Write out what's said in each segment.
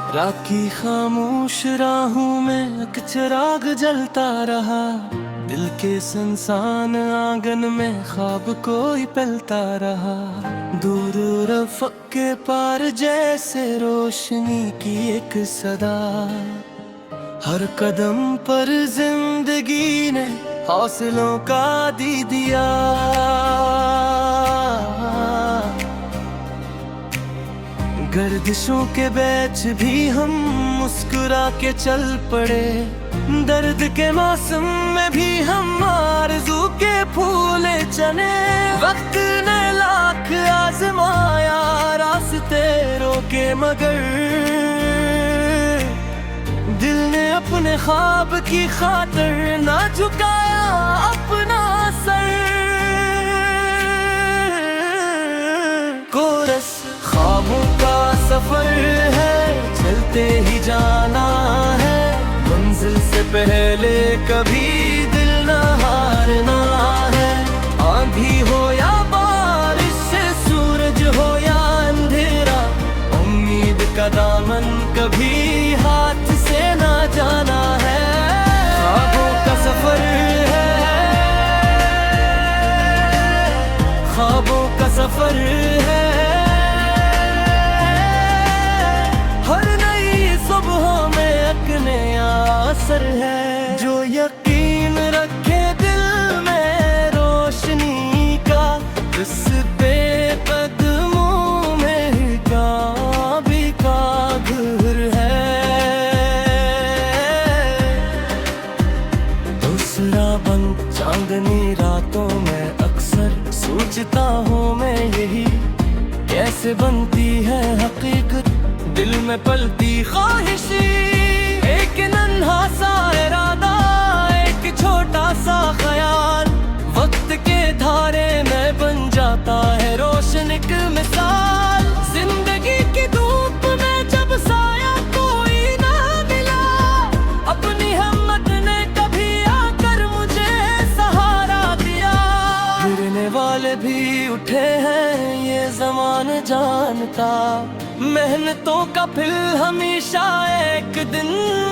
राखी खामोश राहों में एक चिराग जलता रहा। दिल के सुनसान आंगन में ख्वाब कोई पलता रहा। दूर रफ़क़ के पार जैसे रोशनी की एक सदा। हर कदम पर जिंदगी ने हौसलों का दी दिया। गर्दिशों के बीच भी हम मुस्कुरा के चल पड़े। दर्द के मौसम में भी हम आरज़ू के फूले चने। वक्त ने लाख आज़माया रास्ते रोके मगर दिल ने अपने ख्वाब की खातिर ना झुकाया अपना सर। कोरस ख्वाबों का सफर है, चलते ही जाना है। मंजिल से पहले कभी दिल न हारना है। आंधी हो या बारिश से, सूरज हो या अंधेरा, उम्मीद का दामन कभी हाथ से ना जाना है। ख्वाबों का सफर है, ख्वाबों का सफर है। असर है जो यकीन रखे दिल में रोशनी का, इस बेकदमों में काबी का घर है। दूसरा बंद चांदनी रातों में अक्सर सोचता हूँ मैं यही, कैसे बनती है हकीकत दिल में पलती ख्वाहिशी। एक नन्हा सा इरादा, एक छोटा सा ख्याल, वक्त के धारे में बन जाता है रोशन एक मिसाल। जिंदगी की धूप में जब साया कोई ना मिला, अपनी हिम्मत ने कभी आकर मुझे सहारा दिया। गिरने वाले भी उठे हैं ये ज़माना जानता, मेहनतों का फिल हमेशा एक दिन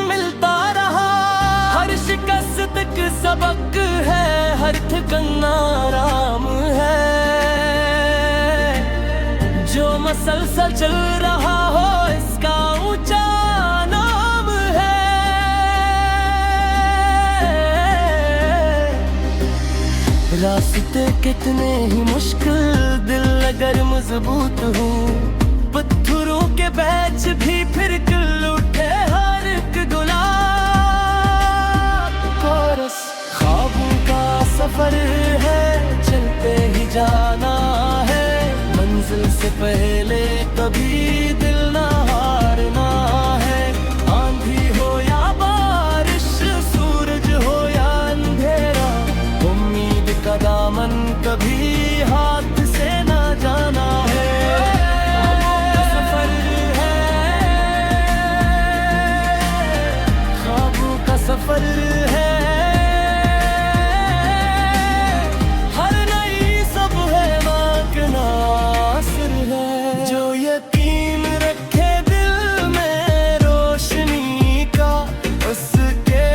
मिलता रहा। हर शिकस्त एक सबक है, हर ठिकाना आराम है। जो मसलसल चल रहा हो इसका ऊंचा नाम है। रास्ते कितने ही मुश्किल, दिल अगर मजबूत हो, पत्थरों के बीच भी फिर खिल उठे हर एक गुलाब। कोरस ख्वाबों का सफर है, चलते ही जाना है। मंजिल से पहले कभी दिल ना हारना है। आंधी हो या बारिश, सूरज हो या अंधेरा, उम्मीद का दामन कभी हाथ से ना जाना है। सफर है, हर नई सुबह मांगना असर है। जो यकीन रखे दिल में रोशनी का, उसके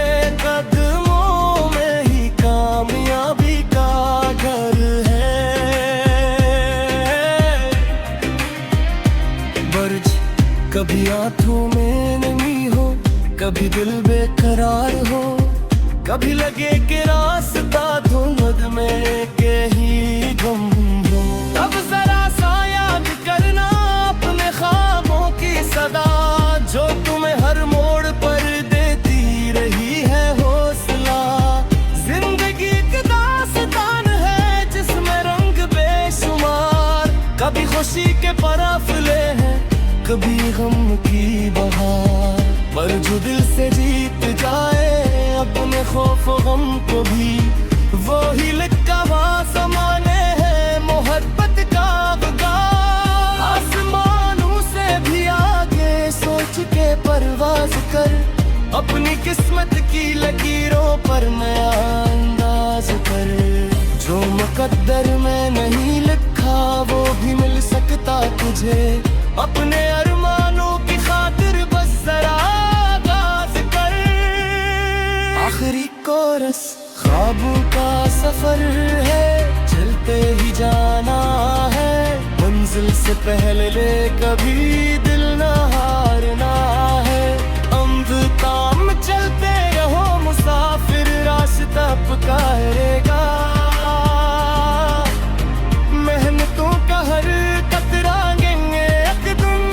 कदमों में ही कामयाबी का घर है। बर्ज कभी आंखों में नमी हो, कभी दिल बेकरार हो, कभी लगे कि रास्ता धुंध में के ही गुम हो। तब जरा सा याद करना अपने ख्वाबों की सदा, जो तुम्हें हर मोड़ पर देती रही है हौसला। जिंदगी एक दास्तान है जिसमें रंग बेशुमार, कभी खुशी के पराफले हैं, कभी गम की बहार। पर जो दिल से जीत जाए अपने खौफ गम को भी, वो ही लिखा वहाँ समाने है मोहब्बत का बगार। आसमानों से भी आगे सोच के परवाज कर, अपनी किस्मत की लकीरों पर नया अंदाज कर। जो मुकद्दर में नहीं लिखा वो भी मिल सकता तुझे, अपने अरमानों की खातिर बस से पहले कभी दिल न हारना है। ताम चलते रहो मुसाफिर, रास्ता पुकारेगा। मेहनतों का हर कतरा गिने एक दिन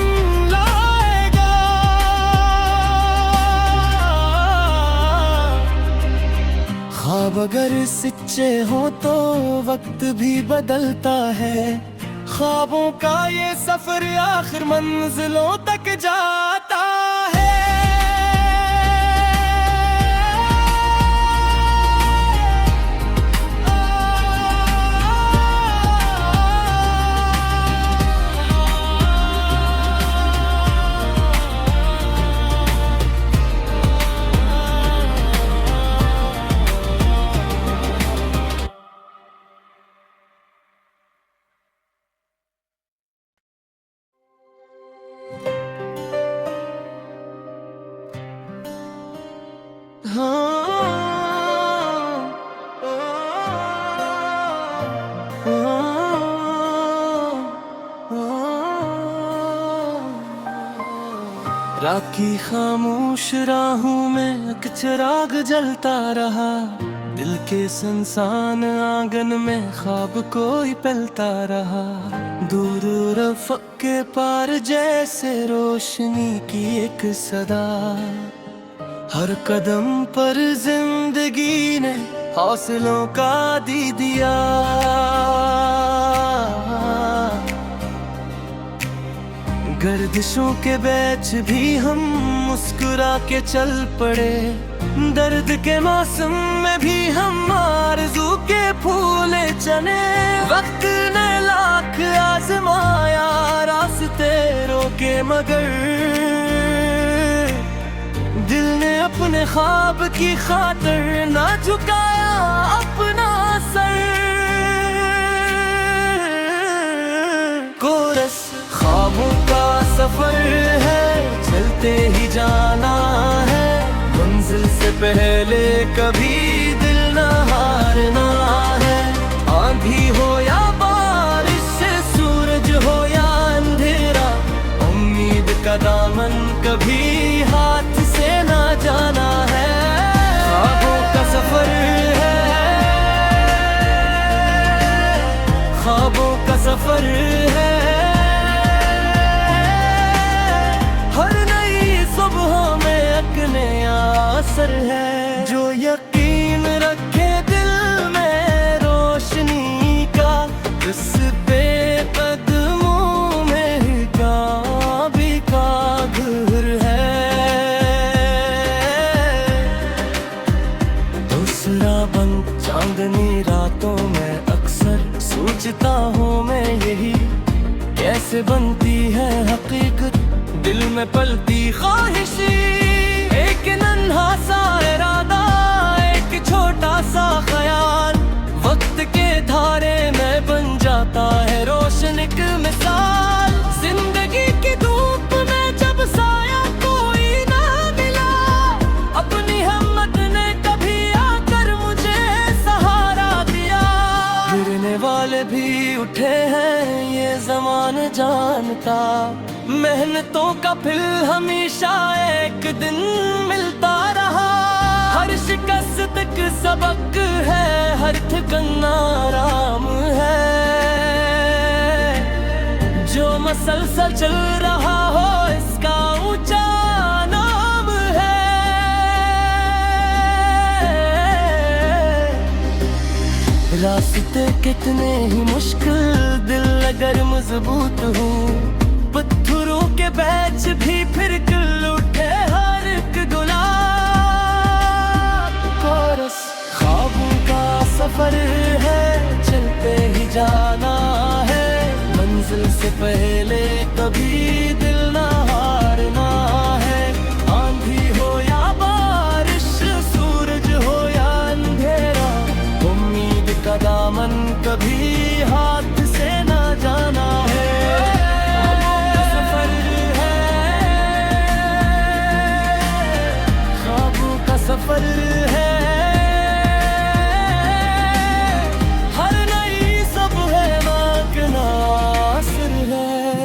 लाएगा। ख्वाब अगर सच्चे हो तो वक्त भी बदलता है। ख्वाबों का ये सफर आखिर मंजिलों तक जाता है। रात की खामोश राहों में एक चिराग जलता रहा। दिल के सुनसान आंगन में ख्वाब कोई पलता रहा। दूर रफ़क़ के पार जैसे रोशनी की एक सदा। हर कदम पर जिंदगी ने हौसलों का दी दिया। गर्दिशों के बीच भी हम मुस्कुरा के चल पड़े। दर्द के मौसम में भी हम आरज़ू के फूले चने। वक्त ने लाख आज़माया रास्ते रोके मगर दिल ने अपने ख्वाब की खातिर ना झुकाया अपना सर। कोरस ख्वाबों का सफर है, चलते ही जाना है। मंजिल से पहले कभी दिल न हारना है। आंधी हो या बारिश, सूरज हो या अंधेरा, उम्मीद का दामन कभी हाथ से ना जाना है। ख्वाबों का सफर है, ख्वाबों का सफर है। हर नई सुबह में एक नया असर है। जो यकीन रखे दिल में रोशनी का, इस पे कदमों में काबी का घर है। दूसरा बंद चांदनी रातों में अक्सर सोचता हूँ मैं यही, कैसे बनती है हकीकत दिल में पलती ख्वाहिशी। एक नन्हा सा इरादा, एक छोटा सा ख्याल, वक्त के धारे में बन जाता है रोशन एक मिसाल। जिंदगी की धूप में जब साया कोई ना मिला, अपनी हिम्मत ने कभी आकर मुझे सहारा दिया। गिरने वाले भी उठे हैं ये ज़माना जानता, मेहनतों का फिर हमेशा एक दिन मिलता रहा। हर शिकस्त एक सबक है, हर ठिकाना आराम है। जो मसलसल चल रहा हो इसका ऊंचा नाम है। रास्ते कितने ही मुश्किल, दिल अगर मजबूत हो, पत्थरों के बीच भी फिर खिल उठे हर एक गुलाब। कोरस ख्वाबों का सफर है, चलते ही जाना है। मंजिल से पहले कभी दिल ना हारना है। आंधी हो या बारिश, सूरज हो या अंधेरा, उम्मीद का दामन कभी हाथ से ना जाना है। सफर है, हर नई सुबह माँ का नासिर है।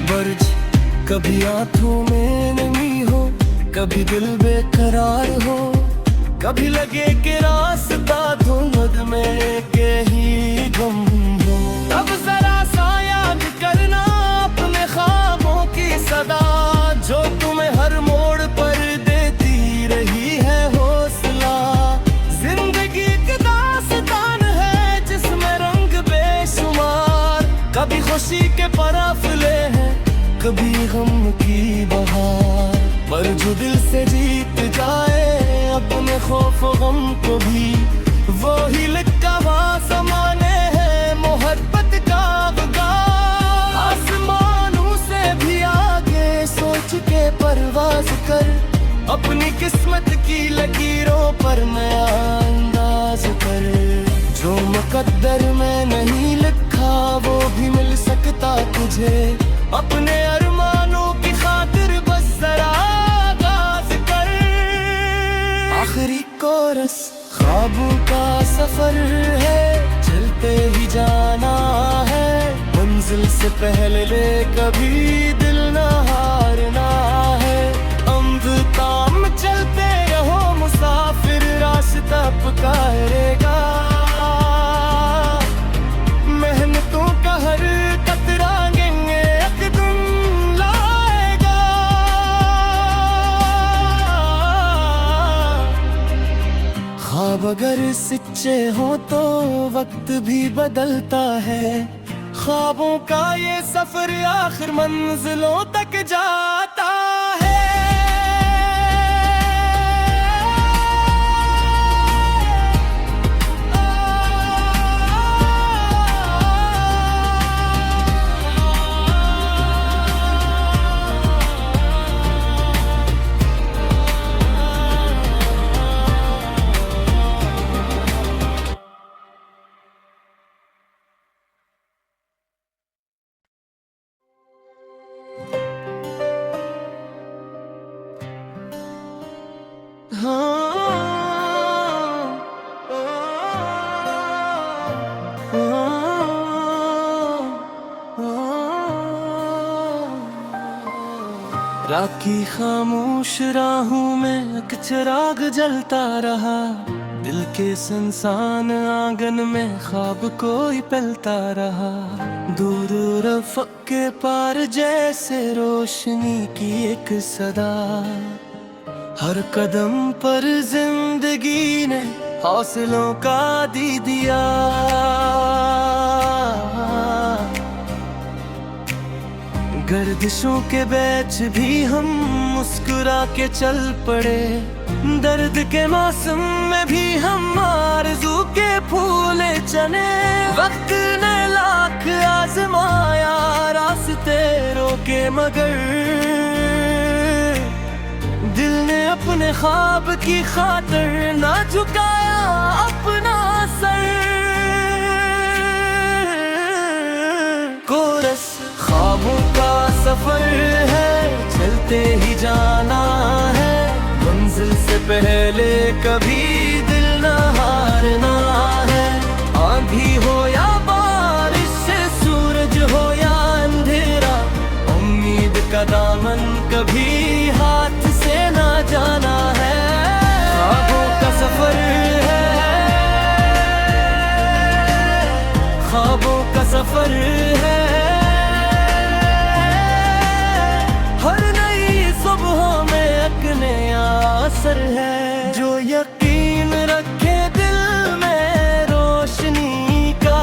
बरज कभी आंखों में नमी हो, कभी दिल बेकरार हो, कभी लगे कि रास्ता धुंध में के ही गुम हो। अब जरा सा याद करना अपने ख्वाबों की सदा, जो तुम्हें हर मोड़ पर देती रही है हौसला। जिंदगी की दास्तान है जिसमें रंग बेशुमार, कभी खुशी के पराफले हैं, कभी गम की बहार। पर जो दिल से जीत जाए अपने खौफ गम को भी, वो ही लिखा हुआ ज़माने है मोहब्बत का बगार। आसमानों से भी आगे सोच के परवाज कर, अपनी किस्मत की लकीरों पर नया अंदाज कर। जो मुकद्दर में नहीं लिखा वो भी मिल सकता तुझे, अपने अरमानों की खातिर बस जरा आगाज कर। आखिरी कोरस ख्वाबों का सफर है, चलते ही जाना है, मंजिल से पहले कभी दिल न हारना है। अम्ब ताम चलते रहो मुसाफिर, रास्ता पुकारेगा। मेहनतों का हर कतरा गिने एक दिन लाएगा। ख्वाब अगर सच्चे हो तो वक्त भी बदलता है, ख्वाबों का ये सफर आखिर मंजिलों तक जाता है। रात की खामोश राहों में एक चिराग जलता रहा, दिल के सुनसान आंगन में ख्वाब कोई पलता रहा। दूर रफ़क़ के पार जैसे रोशनी की एक सदा, हर कदम पर जिंदगी ने हौसलों का दी दिया। गर्दिशों के बीच भी हम मुस्कुरा के चल पड़े, दर्द के मौसम में भी हम आरज़ू के फूले चने। वक्त ने लाख आज़माया रास्ते रोके, मगर दिल ने अपने ख्वाब की खातिर ना झुकाया अपना सर। कोरस ख्वाबों का सफर है, चलते ही जाना है, मंजिल से पहले कभी दिल न हारना है। आंधी हो या बारिश, सूरज हो या अंधेरा, उम्मीद का दामन कभी हाथ से ना जाना है। ख्वाबों का सफर है, ख्वाबों का सफर है, हर नई सुबह में एक नया असर है। जो यकीन रखे दिल में रोशनी का,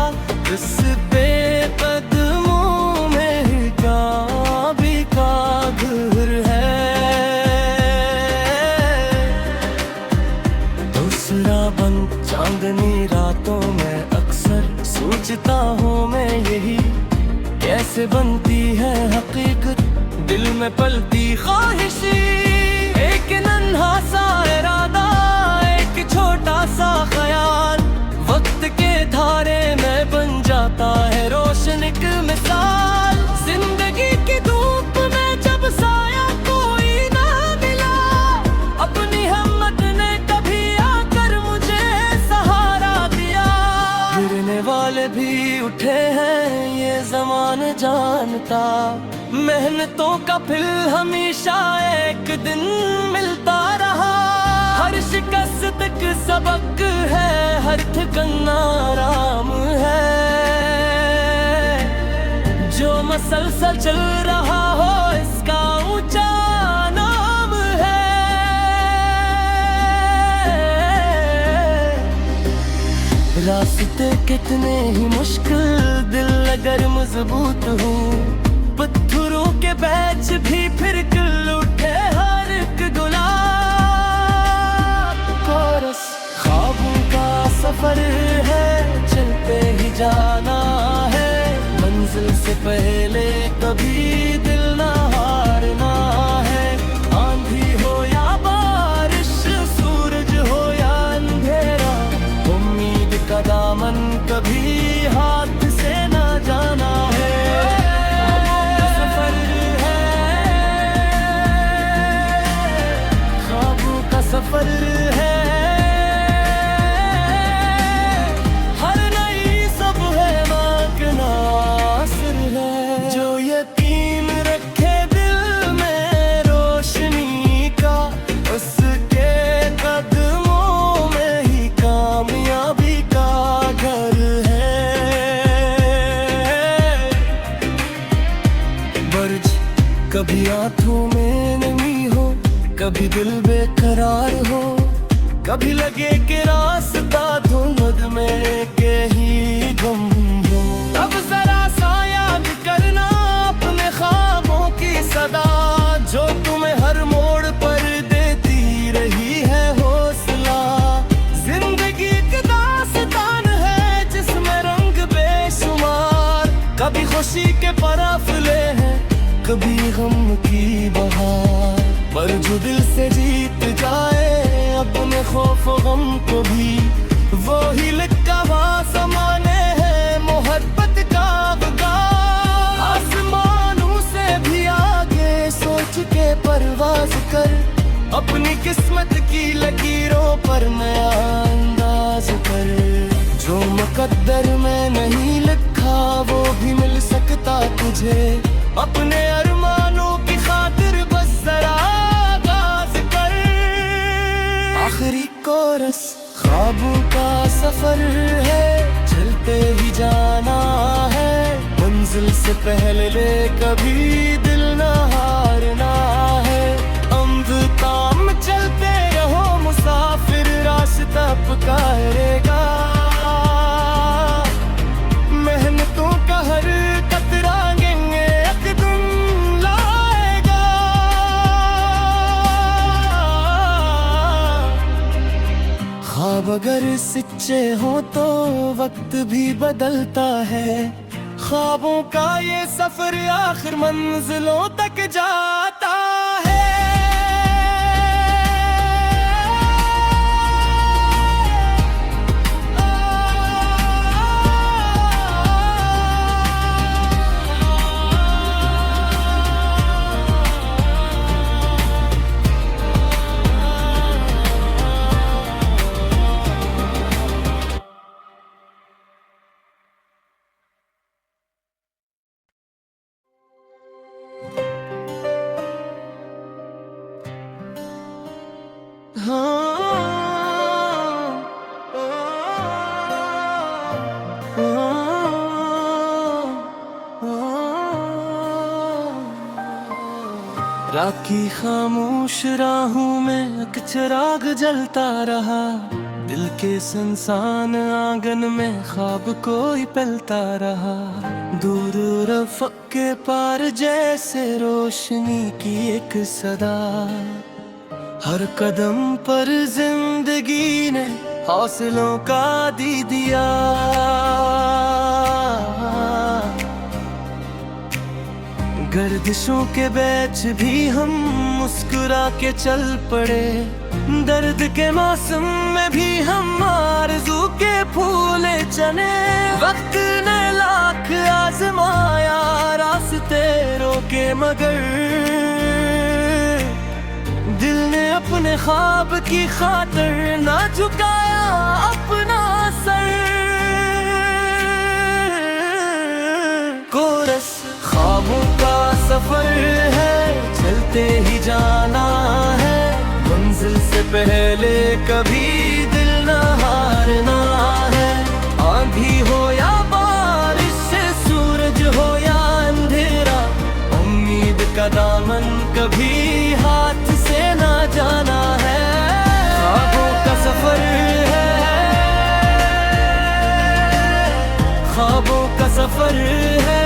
इस बेकदमों में काबी का घर है। दूसरा बंद चांदनी रातों में अक्सर सोचता हूँ मैं यही, कैसे बनती है हकीकत दिल में पलती ख्वाहिशी। एक नन्हा सा इरादा, एक छोटा सा ख्याल, वक्त के धारे में बन जाता है रोशन एक मिसाल। जिंदगी की धूप में जब साया कोई ना मिला, अपनी हिम्मत ने कभी आकर मुझे सहारा दिया। गिरने वाले भी उठे हैं ये ज़माने जान मानता। मेहनतों का फल हमेशा एक दिन मिलता रहा। हर शिकस्त एक सबक है, हर ठिकाना आराम है। जो मसलसल चल रहा हो इसका ऊंचा नाम है। रास्ते कितने ही मुश्किल, दिल अगर मजबूत हो, पत्थरों के बैच भी फिर खिल उठे हर एक गुलाब। कोरस ख्वाबों का सफर है, चलते ही जाना है। मंजिल से पहले कभी दिल ना हारना है। आंधी हो या बारिश, सूरज हो या अंधेरा, उम्मीद का दामन कभी हाथ से ना जाना है। ख्वाबों का सफर है, हर नई सब है मांगना असर है। जो यकीन रखे दिल में रोशनी का, उसके कदमों में ही कामयाबी का घर है। बर्ज कभी आंखों में नमी हो, कभी दिल बेकरार हो, कभी लगे कि रास्ता धुंध में के ही गुम हो। अब जरा सा याद करना अपने ख्वाबों की सदा, जो तुम्हें हर मोड़ पर देती रही है हौसला। जिंदगी की दास्तान है जिसमें रंग बेशुमार, कभी खुशी के पराफले हैं, कभी गम की बहार। पर जो दिल से जीत जाए अपने खौफ गम को भी, वो ही लिखा समाने है मोहब्बत का वकार। आसमानों से भी आगे सोच के परवाज कर, अपनी किस्मत की लकीरों पर नया अंदाज कर। जो मुकद्दर में नहीं लिखा वो भी मिल सकता तुझे, अपने अरमानों की खातिर बस जरा आगाज कर। आखिरी कोरस ख्वाबों का सफर है, चलते ही जाना है। मंजिल से पहले कभी दिल ना हारना है। अंध काम चलते रहो मुसाफिर, रास्ता पुकारेगा। मेहनतों का हर कतरा ख्वाब अगर सच्चे हो तो वक्त भी बदलता है। ख्वाबों का ये सफर आखिर मंजिलों तक जाता है। रात की खामोश राहों में एक चिराग जलता रहा। दिल के सुनसान आंगन में ख्वाब कोई पलता रहा। दूर रफ़क़ के पार जैसे रोशनी की एक सदा, हर कदम पर जिंदगी ने हौसलों का दी दिया। गर्दिशों के बैच भी हम मुस्कुरा के चल पड़े। दर्द के मौसम में भी हम आरज़ू के फूले चने। वक्त ने लाख आजमाया रास्ते रोके मगर दिल ने अपने ख्वाब की खातिर ना झुकाया अपना सर। कोरस ख्वाबों सफर है, चलते ही जाना है, मंजिल से पहले कभी दिल न हारना है। आंधी हो या बारिश से, सूरज हो या अंधेरा, उम्मीद का दामन कभी हाथ से ना जाना है। ख्वाबों का सफर है, ख्वाबों का सफर है,